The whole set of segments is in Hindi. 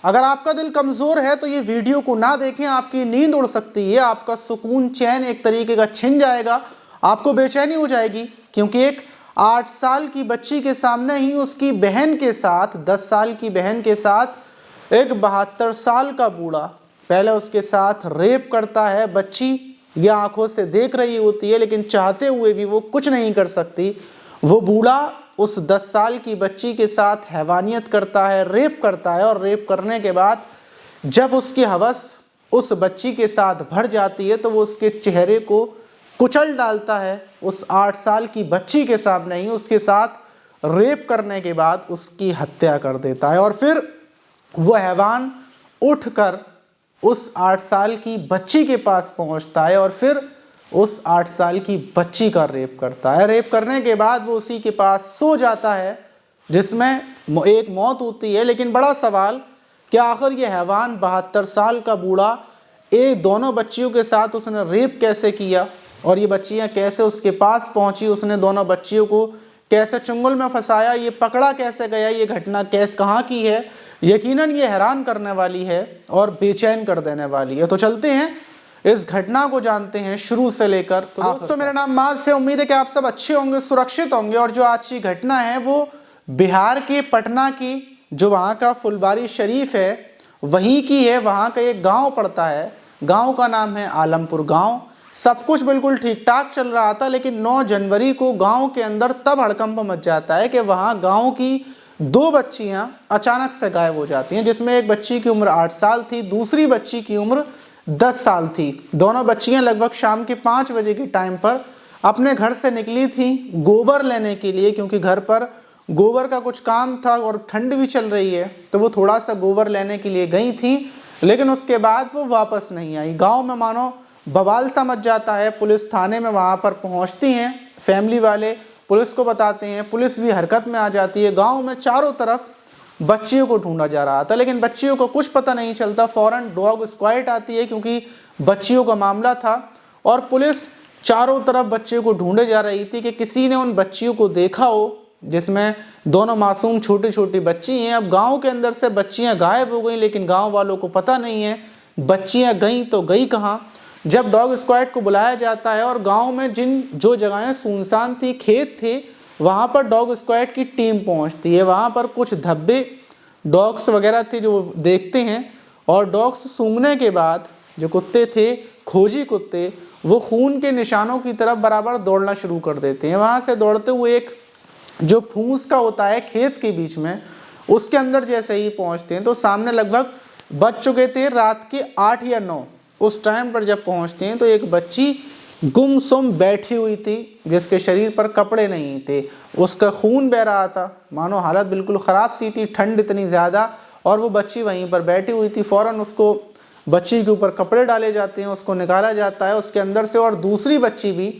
अगर आपका दिल कमज़ोर है तो ये वीडियो को ना देखें, आपकी नींद उड़ सकती है, आपका सुकून चैन एक तरीके का छिन जाएगा, आपको बेचैनी हो जाएगी। क्योंकि एक 8 साल की बच्ची के सामने ही उसकी बहन के साथ, 10 साल की बहन के साथ एक 72 साल का बूढ़ा पहले उसके साथ रेप करता है। बच्ची ये आंखों से देख रही होती है, लेकिन चाहते हुए भी वो कुछ नहीं कर सकती। वो बूढ़ा उस 10 साल की बच्ची के साथ हैवानियत करता है, रेप करता है, और रेप करने के बाद जब उसकी हवस उस बच्ची के साथ भर जाती है तो वो उसके चेहरे को कुचल डालता है। उस 8 साल की बच्ची के सामने ही उसके साथ रेप करने के बाद उसकी हत्या कर देता है। और फिर वो हैवान उठकर उस 8 साल की बच्ची के पास पहुंचता है और फिर उस 8 साल की बच्ची का रेप करता है। रेप करने के बाद वो उसी के पास सो जाता है, जिसमें एक मौत होती है। लेकिन बड़ा सवाल कि आखिर ये हैवान 72 साल का बूढ़ा ये दोनों बच्चियों के साथ उसने रेप कैसे किया, और ये बच्चियां कैसे उसके पास पहुंची, उसने दोनों बच्चियों को कैसे चुंगल में फंसाया, ये पकड़ा कैसे गया, ये घटना कैसे कहाँ की है, यकीनन ये हैरान करने वाली है और बेचैन कर देने वाली है। तो चलते हैं इस घटना को जानते हैं शुरू से लेकर। तो दोस्तों, मेरा नाम माज है, उम्मीद है कि आप सब अच्छे होंगे, सुरक्षित होंगे। और जो आज की घटना है वो बिहार के पटना की, जो वहाँ का फुलवारी शरीफ है वहीं की है। वहाँ का एक गांव पड़ता है, गांव का नाम है आलमपुर गांव। सब कुछ बिल्कुल ठीक ठाक चल रहा था, लेकिन 9 जनवरी को गांव के अंदर तब हड़कंप मच जाता है कि वहाँ गांव की 2 बच्चियां अचानक से गायब हो जाती हैं, जिसमें एक बच्ची की उम्र 8 साल थी, दूसरी बच्ची की उम्र 10 साल थी। दोनों बच्चियां लगभग शाम के 5 बजे के टाइम पर अपने घर से निकली थी गोबर लेने के लिए, क्योंकि घर पर गोबर का कुछ काम था और ठंड भी चल रही है, तो वो थोड़ा सा गोबर लेने के लिए गई थी। लेकिन उसके बाद वो वापस नहीं आई। गांव में मानो बवाल सा मच जाता है। पुलिस थाने में वहां पर पहुंचती हैं, फैमिली वाले पुलिस को बताते हैं, पुलिस भी हरकत में आ जाती है। गांव में चारों तरफ बच्चियों को ढूंढा जा रहा था, लेकिन बच्चियों को कुछ पता नहीं चलता। फौरन डॉग स्क्वाड आती है, क्योंकि बच्चियों का मामला था, और पुलिस चारों तरफ बच्चियों को ढूंढे जा रही थी कि किसी ने उन बच्चियों को देखा हो, जिसमें दोनों मासूम छोटी छोटी बच्ची हैं। अब गांव के अंदर से बच्चियां गायब हो गई, लेकिन गांव वालों को पता नहीं है बच्चियां गई तो गई कहाँ। जब डॉग स्क्वाड को बुलाया जाता है और गांव में जो जगहें सुनसान थी, खेत थे, वहां पर डॉग स्क्वाड की टीम पहुंचती है। वहां पर कुछ धब्बे डॉग्स वगैरह थे जो देखते हैं, और डॉग्स सूंघने के बाद जो कुत्ते थे, खोजी कुत्ते, वो खून के निशानों की तरफ बराबर दौड़ना शुरू कर देते हैं। वहां से दौड़ते हुए एक जो फूस का होता है खेत के बीच में, उसके अंदर जैसे ही पहुंचते हैं तो सामने लगभग बज चुके थे रात के 8 या 9। उस टाइम पर जब पहुंचते हैं तो एक बच्ची गुमसुम बैठी हुई थी, जिसके शरीर पर कपड़े नहीं थे, उसका खून बह रहा था, मानो हालत बिल्कुल ख़राब सी थी, ठंड इतनी ज़्यादा, और वो बच्ची वहीं पर बैठी हुई थी। फ़ौरन उसको बच्ची के ऊपर कपड़े डाले जाते हैं, उसको निकाला जाता है उसके अंदर से, और दूसरी बच्ची भी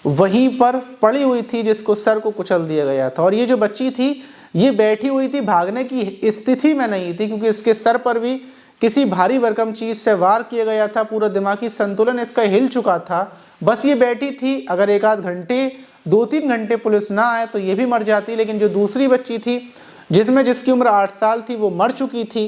वहीं पर पड़ी हुई थी जिसको सर को कुचल दिया गया था। और ये जो बच्ची थी ये बैठी हुई थी, भागने की स्थिति में नहीं थी, क्योंकि इसके सर पर भी किसी भारी भरकम चीज से वार किया गया था, पूरा दिमागी संतुलन इसका हिल चुका था। बस ये बैठी थी, अगर 1 आध घंटे 2-3 घंटे पुलिस ना आए तो ये भी मर जाती। लेकिन जो दूसरी बच्ची थी जिसकी उम्र 8 साल थी वो मर चुकी थी।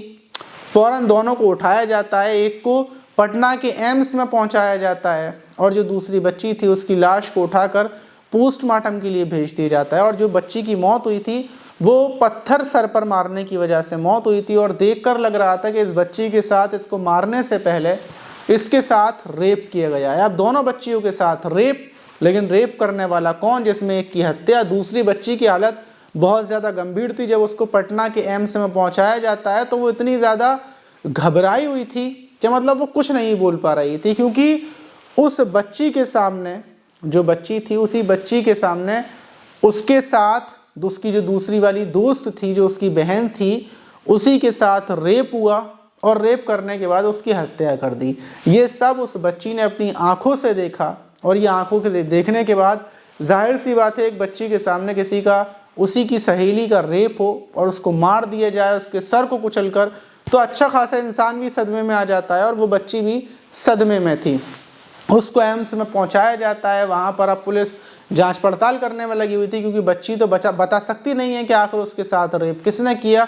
फौरन दोनों को उठाया जाता है, एक को पटना के एम्स में पहुंचाया जाता है, और जो दूसरी बच्ची थी उसकी लाश को उठाकर पोस्टमार्टम के लिए भेज दिया जाता है। और जो बच्ची की मौत हुई थी वो पत्थर सर पर मारने की वजह से मौत हुई थी, और देखकर लग रहा था कि इस बच्ची के साथ, इसको मारने से पहले इसके साथ रेप किया गया है। अब दोनों बच्चियों के साथ रेप, लेकिन रेप करने वाला कौन, जिसमें एक की हत्या। दूसरी बच्ची की हालत बहुत ज़्यादा गंभीर थी। जब उसको पटना के एम्स में पहुंचाया जाता है तो वो इतनी ज़्यादा घबराई हुई थी कि मतलब वो कुछ नहीं बोल पा रही थी, क्योंकि उस बच्ची के सामने, जो बच्ची थी उसी बच्ची के सामने उसके साथ उसकी जो दूसरी वाली दोस्त थी, जो उसकी बहन थी, उसी के साथ रेप हुआ, और रेप करने के बाद उसकी हत्या कर दी। ये सब उस बच्ची ने अपनी आंखों से देखा, और ये आंखों के देखने के बाद जाहिर सी बात है एक बच्ची के सामने किसी का, उसी की सहेली का रेप हो और उसको मार दिया जाए उसके सर को कुचलकर, तो अच्छा खासा इंसान भी सदमे में आ जाता है, और वो बच्ची भी सदमे में थी। उसको एम्स में पहुंचाया जाता है। वहां पर अब पुलिस जांच पड़ताल करने में लगी हुई थी, क्योंकि बच्ची तो बता सकती नहीं है कि आखिर उसके साथ रेप किसने किया।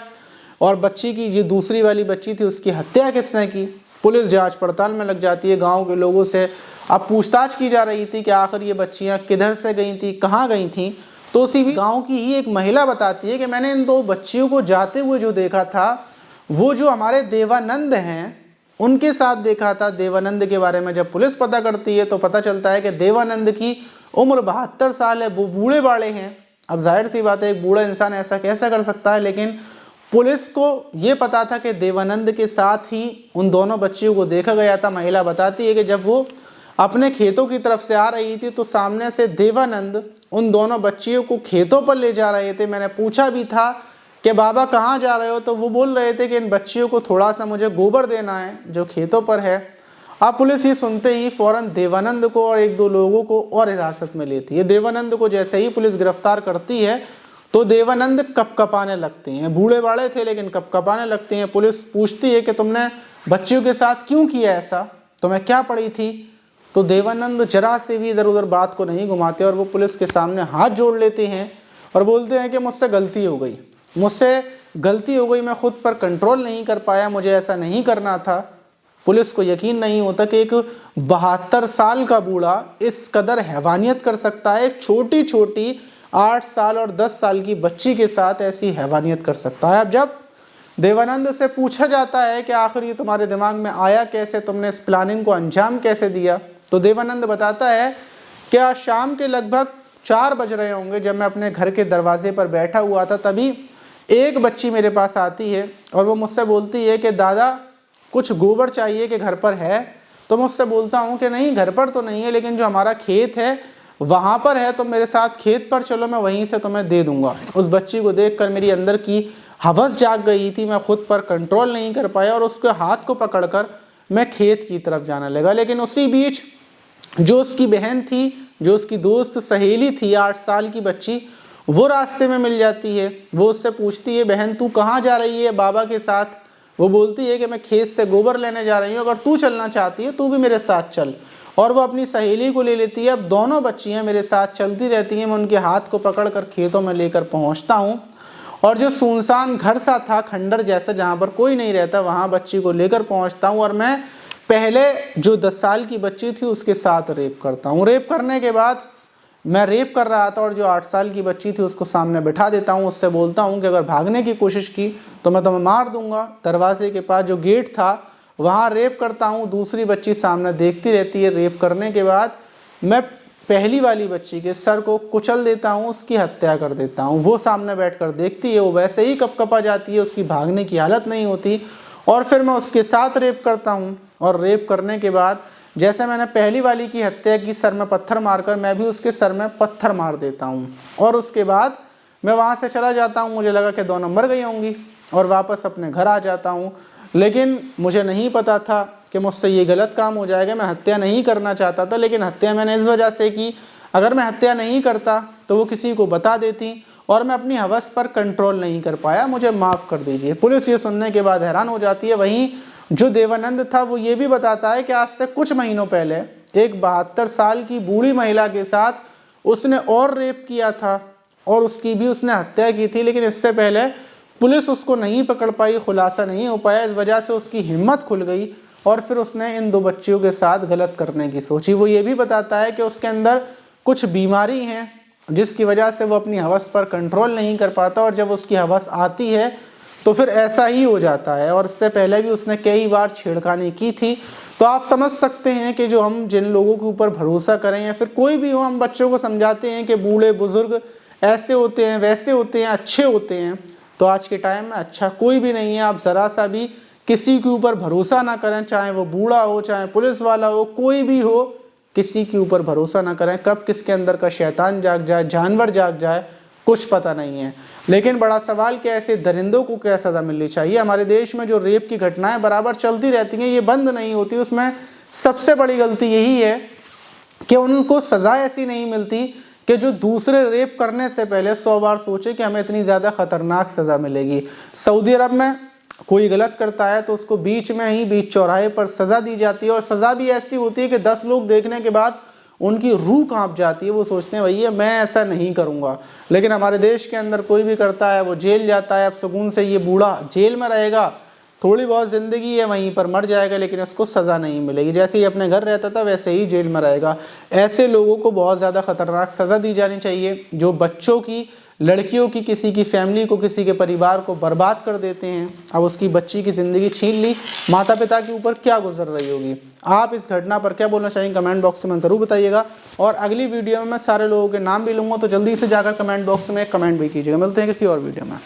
और बच्ची की, ये दूसरी वाली बच्ची थी, उसकी हत्या किसने की। पुलिस जांच पड़ताल में लग जाती है, गांव के लोगों से अब पूछताछ की जा रही थी कि आखिर ये बच्चियां किधर से गई थी, कहाँ गई थी। तो उसी भी गांव की ही एक महिला बताती है कि मैंने इन 2 बच्चियों को जाते हुए जो देखा था, वो जो हमारे देवानंद हैं उनके साथ देखा था। देवानंद के बारे में जब पुलिस पता करती है तो पता चलता है कि देवानंद की उम्र 72 साल है, वो बूढ़े बाड़े हैं। अब जाहिर सी बात है, एक बूढ़ा इंसान ऐसा कैसे कर सकता है, लेकिन पुलिस को ये पता था कि देवानंद के साथ ही उन दोनों बच्चियों को देखा गया था। महिला बताती है कि जब वो अपने खेतों की तरफ से आ रही थी तो सामने से देवानंद उन दोनों बच्चियों को खेतों पर ले जा रहे थे। मैंने पूछा भी था कि बाबा कहाँ जा रहे हो, तो वो बोल रहे थे कि इन बच्चियों को थोड़ा सा मुझे गोबर देना है जो खेतों पर है। अब पुलिस ये सुनते ही फौरन देवानंद को और 1-2 लोगों को और हिरासत में लेती है। देवानंद को जैसे ही पुलिस गिरफ्तार करती है तो देवानंद कपकपाने लगते हैं। बूढ़े बाड़े थे लेकिन कपकपाने लगते हैं। पुलिस पूछती है कि तुमने बच्चियों के साथ क्यों किया ऐसा, तुम्हें क्या पड़ी थी। तो देवानंद जरा से भी इधर उधर बात को नहीं घुमाते और वो पुलिस के सामने हाथ जोड़ लेते हैं और बोलते हैं कि मुझसे गलती हो गई, मैं खुद पर कंट्रोल नहीं कर पाया, मुझे ऐसा नहीं करना था। पुलिस को यकीन नहीं होता कि एक 72 साल का बूढ़ा इस कदर हैवानियत कर सकता है, एक छोटी छोटी 8 साल और 10 साल की बच्ची के साथ ऐसी हैवानियत कर सकता है। अब जब देवानंद से पूछा जाता है कि आखिर ये तुम्हारे दिमाग में आया कैसे, तुमने इस प्लानिंग को अंजाम कैसे दिया, तो देवानंद बताता है कि आज शाम के लगभग 4 बज रहे होंगे, जब मैं अपने घर के दरवाजे पर बैठा हुआ था, तभी एक बच्ची मेरे पास आती है और वो मुझसे बोलती है कि दादा कुछ गोबर चाहिए कि घर पर है। तो मैं उससे बोलता हूँ कि नहीं, घर पर तो नहीं है, लेकिन जो हमारा खेत है वहाँ पर है, तो मेरे साथ खेत पर चलो, मैं वहीं से तुम्हें दे दूंगा। उस बच्ची को देखकर मेरी अंदर की हवस जाग गई थी, मैं खुद पर कंट्रोल नहीं कर पाया और उसके हाथ को पकड़कर मैं खेत की तरफ जाने लगा। लेकिन उसी बीच जो उसकी बहन थी, जो उसकी दोस्त सहेली थी, 8 साल की बच्ची, वो रास्ते में मिल जाती है। वो उससे पूछती है, बहन तू कहाँ जा रही है बाबा के साथ। वो बोलती है कि मैं खेत से गोबर लेने जा रही हूँ, अगर तू चलना चाहती है तू भी मेरे साथ चल। और वो अपनी सहेली को ले लेती है। अब दोनों बच्चियाँ मेरे साथ चलती रहती हैं, मैं उनके हाथ को पकड़कर खेतों में लेकर पहुँचता हूँ और जो सुनसान घर सा था, खंडर जैसा, जहाँ पर कोई नहीं रहता, वहाँ बच्ची को लेकर पहुँचता हूँ और मैं पहले जो 10 साल की बच्ची थी उसके साथ रेप करता हूँ। रेप करने के बाद मैं रेप कर रहा था और जो 8 साल की बच्ची थी उसको सामने बिठा देता हूँ। उससे बोलता हूँ कि अगर भागने की कोशिश की तो मैं तुम्हें मार दूंगा। दरवाजे के पास जो गेट था वहाँ रेप करता हूँ। दूसरी बच्ची सामने देखती रहती है। रेप करने के बाद मैं पहली वाली बच्ची के सर को कुचल देता हूँ, उसकी हत्या कर देता हूँ। वो सामने बैठकर देखती है, वो वैसे ही कपकपा जाती है, उसकी भागने की हालत नहीं होती। और फिर मैं उसके साथ रेप करता हूँ और रेप करने के बाद जैसे मैंने पहली वाली की हत्या की सर में पत्थर मारकर, मैं भी उसके सर में पत्थर मार देता हूँ और उसके बाद मैं वहाँ से चला जाता हूँ। मुझे लगा कि दोनों मर गई होंगी और वापस अपने घर आ जाता हूँ, लेकिन मुझे नहीं पता था कि मुझसे ये गलत काम हो जाएगा। मैं हत्या नहीं करना चाहता था, लेकिन हत्या मैंने इस वजह से की, अगर मैं हत्या नहीं करता तो वो किसी को बता देती और मैं अपनी हवस पर कंट्रोल नहीं कर पाया, मुझे माफ़ कर दीजिए। पुलिस ये सुनने के बाद हैरान हो जाती है। वहीं जो देवानंद था वो ये भी बताता है कि आज से कुछ महीनों पहले एक 72 साल की बूढ़ी महिला के साथ उसने और रेप किया था और उसकी भी उसने हत्या की थी, लेकिन इससे पहले पुलिस उसको नहीं पकड़ पाई, खुलासा नहीं हो पाया। इस वजह से उसकी हिम्मत खुल गई और फिर उसने इन 2 बच्चियों के साथ गलत करने की सोची। वो ये भी बताता है कि उसके अंदर कुछ बीमारी है जिसकी वजह से वो अपनी हवस पर कंट्रोल नहीं कर पाता और जब उसकी हवस आती है तो फिर ऐसा ही हो जाता है। और इससे पहले भी उसने कई बार छेड़खानी की थी। तो आप समझ सकते हैं कि जो हम जिन लोगों के ऊपर भरोसा करें या फिर कोई भी हो, हम बच्चों को समझाते हैं कि बूढ़े बुजुर्ग ऐसे होते हैं, वैसे होते हैं, अच्छे होते हैं, तो आज के टाइम में अच्छा कोई भी नहीं है। आप ज़रा सा भी किसी के ऊपर भरोसा ना करें, चाहे वो बूढ़ा हो, चाहे पुलिस वाला हो, कोई भी हो, किसी के ऊपर भरोसा ना करें। कब किसके अंदर का शैतान जाग जाए, जानवर जाग जाए, कुछ पता नहीं है। लेकिन बड़ा सवाल कि ऐसे दरिंदों को क्या सज़ा मिलनी चाहिए। हमारे देश में जो रेप की घटनाएं बराबर चलती रहती हैं, ये बंद नहीं होती। उसमें सबसे बड़ी गलती यही है कि उनको सज़ा ऐसी नहीं मिलती कि जो दूसरे रेप करने से पहले 100 बार सोचे कि हमें इतनी ज़्यादा खतरनाक सज़ा मिलेगी। सऊदी अरब में कोई गलत करता है तो उसको बीच में ही, बीच चौराहे पर सज़ा दी जाती है और सज़ा भी ऐसी होती है कि 10 लोग देखने के बाद उनकी रूह कांप जाती है। वो सोचते हैं भैया मैं ऐसा नहीं करूँगा। लेकिन हमारे देश के अंदर कोई भी करता है वो जेल जाता है। अब सुकून से ये बूढ़ा जेल में रहेगा, थोड़ी बहुत ज़िंदगी है वहीं पर मर जाएगा, लेकिन उसको सज़ा नहीं मिलेगी। जैसे ही अपने घर रहता था वैसे ही जेल में रहेगा। ऐसे लोगों को बहुत ज़्यादा ख़तरनाक सज़ा दी जानी चाहिए, जो बच्चों की, लड़कियों की, किसी की फैमिली को, किसी के परिवार को बर्बाद कर देते हैं। अब उसकी बच्ची की ज़िंदगी छीन ली, माता पिता के ऊपर क्या गुजर रही होगी। आप इस घटना पर क्या बोलना चाहेंगे कमेंट बॉक्स में ज़रूर बताइएगा। और अगली वीडियो में मैं सारे लोगों के नाम भी लूँगा, तो जल्दी से जाकर कमेंट बॉक्स में कमेंट भी कीजिएगा। मिलते हैं किसी और वीडियो में।